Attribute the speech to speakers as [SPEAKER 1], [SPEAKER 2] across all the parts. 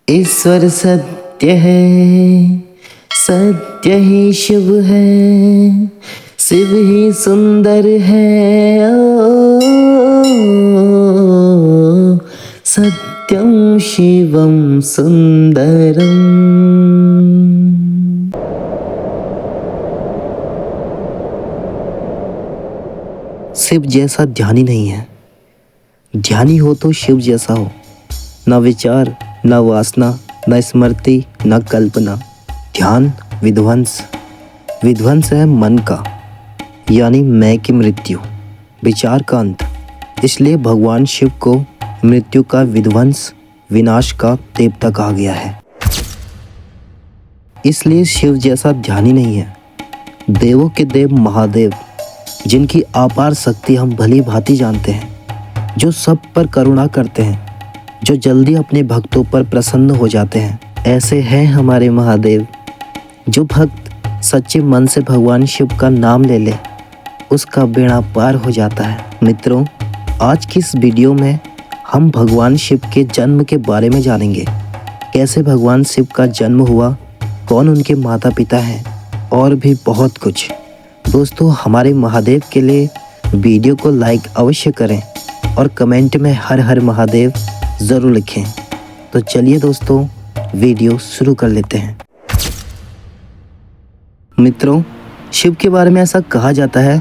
[SPEAKER 1] ईश्वर सत्य है, सत्य ही शिव है, शिव ही सुंदर है। ओ सत्यं शिवं सुंदरम। शिव जैसा ध्यानी नहीं है, ध्यानी हो तो शिव जैसा हो। न विचार, न वासना, न स्मृति, न कल्पना। ध्यान विध्वंस, विध्वंस है मन का, यानी मैं की मृत्यु, विचार का अंत। इसलिए भगवान शिव को मृत्यु का विध्वंस, विनाश का देवता कहा गया है। इसलिए शिव जैसा ध्यानी नहीं है। देवों के देव महादेव, जिनकी अपार शक्ति हम भली भांति जानते हैं, जो सब पर करुणा करते हैं, जो जल्दी अपने भक्तों पर प्रसन्न हो जाते हैं, ऐसे हैं हमारे महादेव। जो भक्त सच्चे मन से भगवान शिव का नाम ले ले, उसका बेड़ा पार हो जाता है। मित्रों, आज की इस वीडियो में हम भगवान शिव के जन्म के बारे में जानेंगे। कैसे भगवान शिव का जन्म हुआ, कौन उनके माता पिता हैं, और भी बहुत कुछ। दोस्तों, हमारे महादेव के लिए वीडियो को लाइक अवश्य करें और कमेंट में हर हर महादेव ज़रूर लिखें। तो चलिए दोस्तों, वीडियो शुरू कर लेते हैं। मित्रों, शिव के बारे में ऐसा कहा जाता है,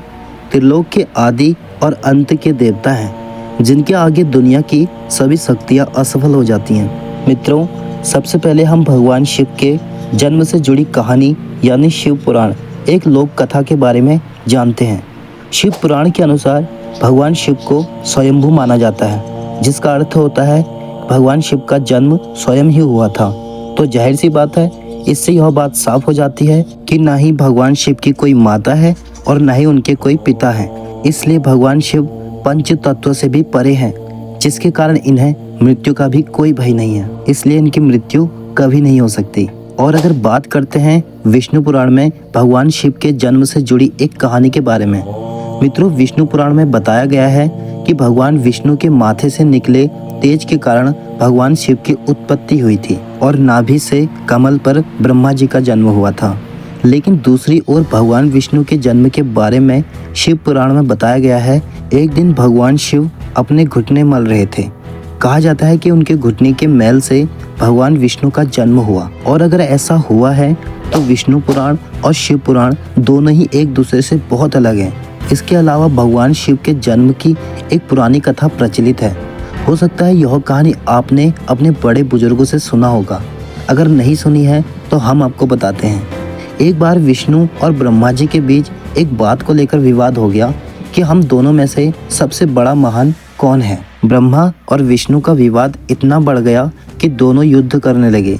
[SPEAKER 1] त्रिलोक के आदि और अंत के देवता हैं, जिनके आगे दुनिया की सभी शक्तियाँ असफल हो जाती हैं। मित्रों, सबसे पहले हम भगवान शिव के जन्म से जुड़ी कहानी यानी शिव पुराण, एक लोक कथा के बारे में जानते हैं। शिव पुराण के अनुसार भगवान शिव को स्वयंभू माना जाता है, जिसका अर्थ होता है भगवान शिव का जन्म स्वयं ही हुआ था। तो जाहिर सी बात है, इससे यह बात साफ हो जाती है कि ना ही भगवान शिव की कोई माता है और ना ही उनके कोई पिता है। इसलिए भगवान शिव पंच तत्व से भी परे हैं, जिसके कारण इन्हें मृत्यु का भी कोई भय नहीं है। इसलिए इनकी मृत्यु कभी नहीं हो सकती। और अगर बात करते हैं विष्णु पुराण में भगवान शिव के जन्म से जुड़ी एक कहानी के बारे में। मित्रों, विष्णु पुराण में बताया गया है कि भगवान विष्णु के माथे से निकले तेज के कारण भगवान शिव की उत्पत्ति हुई थी और नाभि से कमल पर ब्रह्मा जी का जन्म हुआ था। लेकिन दूसरी ओर भगवान विष्णु के जन्म के बारे में शिव पुराण में बताया गया है, एक दिन भगवान शिव अपने घुटने मल रहे थे। कहा जाता है कि उनके घुटने के मैल से भगवान विष्णु का जन्म हुआ। और अगर ऐसा हुआ है तो विष्णु पुराण और शिव पुराण दोनों ही एक दूसरे से बहुत अलग हैं। इसके अलावा भगवान शिव के जन्म की एक पुरानी कथा प्रचलित है। हो सकता है यह कहानी आपने अपने बड़े बुजुर्गों से सुना होगा। अगर नहीं सुनी है तो हम आपको बताते हैं। एक बार विष्णु और ब्रह्मा जी के बीच एक बात को लेकर विवाद हो गया कि हम दोनों में से सबसे बड़ा महान कौन है। ब्रह्मा और विष्णु का विवाद इतना बढ़ गया कि दोनों युद्ध करने लगे,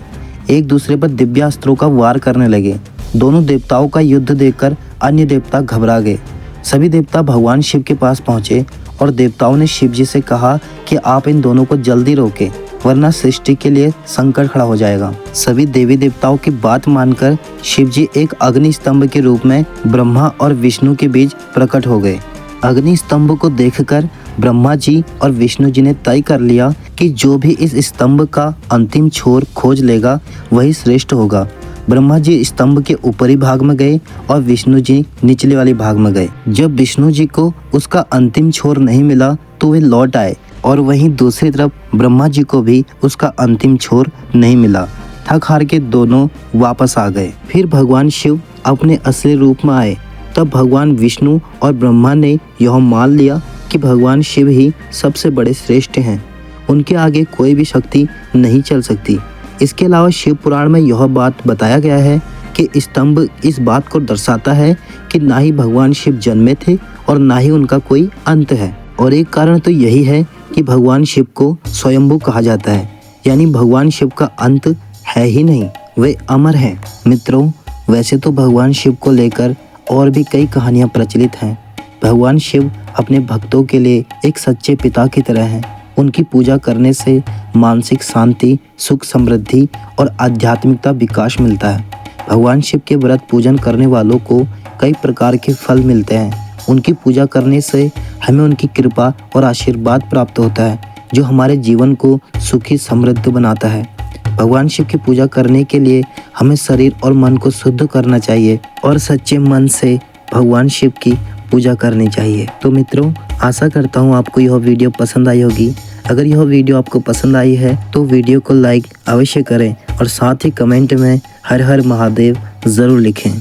[SPEAKER 1] एक दूसरे पर दिव्यास्त्रों का वार करने लगे। दोनों देवताओं का युद्ध देखकर अन्य देवता घबरा गए। सभी देवता भगवान शिव के पास पहुंचे और देवताओं ने शिव जी से कहा कि आप इन दोनों को जल्दी रोकें, वरना सृष्टि के लिए संकट खड़ा हो जाएगा। सभी देवी देवताओं की बात मानकर शिव जी एक अग्नि स्तंभ के रूप में ब्रह्मा और विष्णु के बीच प्रकट हो गए। अग्नि स्तंभ को देखकर ब्रह्मा जी और विष्णु जी ने तय कर लिया कि जो भी इस स्तंभ का अंतिम छोर खोज लेगा वही श्रेष्ठ होगा। ब्रह्मा जी स्तंभ के ऊपरी भाग में गए और विष्णु जी निचले वाले भाग में गए। जब विष्णु जी को उसका अंतिम छोर नहीं मिला तो वे लौट आए और वहीं दूसरी तरफ ब्रह्मा जी को भी उसका अंतिम छोर नहीं मिला। थक हार के दोनों वापस आ गए। फिर भगवान शिव अपने असली रूप में आए। तब भगवान विष्णु और ब्रह्मा ने यह मान लिया कि भगवान शिव ही सबसे बड़े श्रेष्ठ हैं, उनके आगे कोई भी शक्ति नहीं चल सकती। इसके अलावा शिव पुराण में यह बात बताया गया है कि स्तंभ इस बात को दर्शाता है कि ना ही भगवान शिव जन्मे थे और ना ही उनका कोई अंत है। और एक कारण तो यही है कि भगवान शिव को स्वयंभू कहा जाता है, यानी भगवान शिव का अंत है ही नहीं, वे अमर हैं। मित्रों, वैसे तो भगवान शिव को लेकर और भी कई कहानियाँ प्रचलित हैं। भगवान शिव अपने भक्तों के लिए एक सच्चे पिता की तरह हैं। उनकी पूजा करने से मानसिक शांति, सुख, समृद्धि और आध्यात्मिकता विकास मिलता है। भगवान शिव के व्रत पूजन करने वालों को कई प्रकार के फल मिलते हैं। उनकी पूजा करने से हमें उनकी कृपा और आशीर्वाद प्राप्त होता है, जो हमारे जीवन को सुखी समृद्ध बनाता है। भगवान शिव की पूजा करने के लिए हमें शरीर और मन को शुद्ध करना चाहिए और सच्चे मन से भगवान शिव की पूजा करनी चाहिए। तो मित्रों, आशा करता हूँ आपको यह वीडियो पसंद आई होगी। अगर यह वीडियो आपको पसंद आई है तो वीडियो को लाइक अवश्य करें और साथ ही कमेंट में हर हर महादेव ज़रूर लिखें।